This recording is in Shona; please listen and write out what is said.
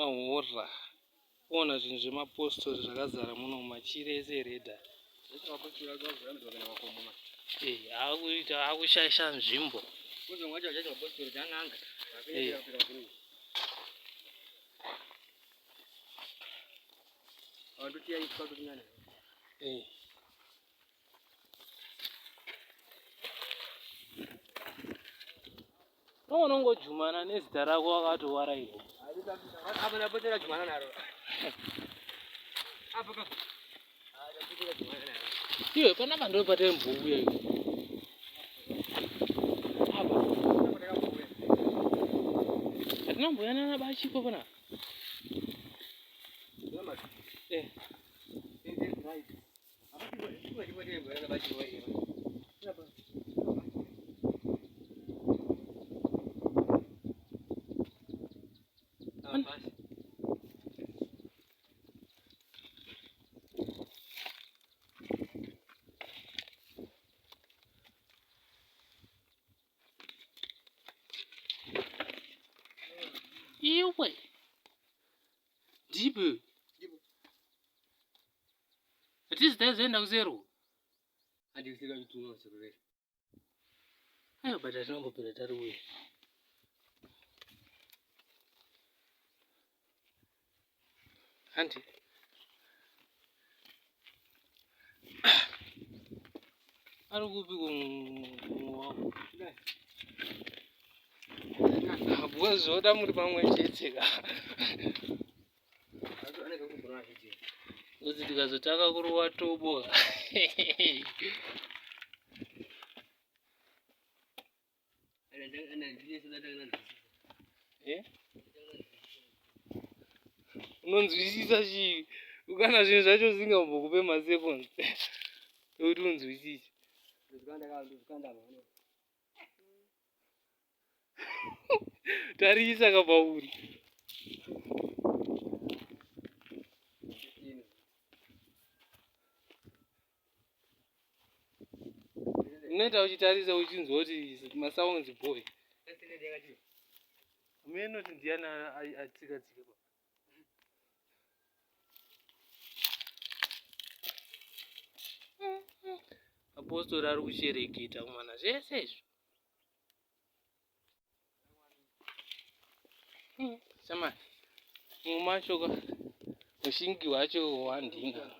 mahora. Ona zvinhu zvemapositori zvakazara muno machirese redha. Akushaisha nzvimbo. Unongojumana nezita rako wakatowara ivo. Iwe pana vanhu vapata mvubu yayo. Hatina mboyana nabachiko pana. Iwe. Dzimu. Atizitazoenda kusero. Andisika chituno sekure. Ayo bata tinombopera tari uye. Anti. Ari kupi kumwako? Bwazoda muri pamwe chetseka. Uzi tikazotaka kuruwa tobo. Unonzwisisa chii? Ukana zvinhu zvacho zvingambokupe maseconds. Kuti unzwisise. Tarisa kapauri. Unoita uchitarisa uchinzwa kuti masounds boy. Meno tindiana atsika tsika. Mapositori ari kushereketa kumana zvese izvo. Shama. Mumashoka mushingi wacho wandinga.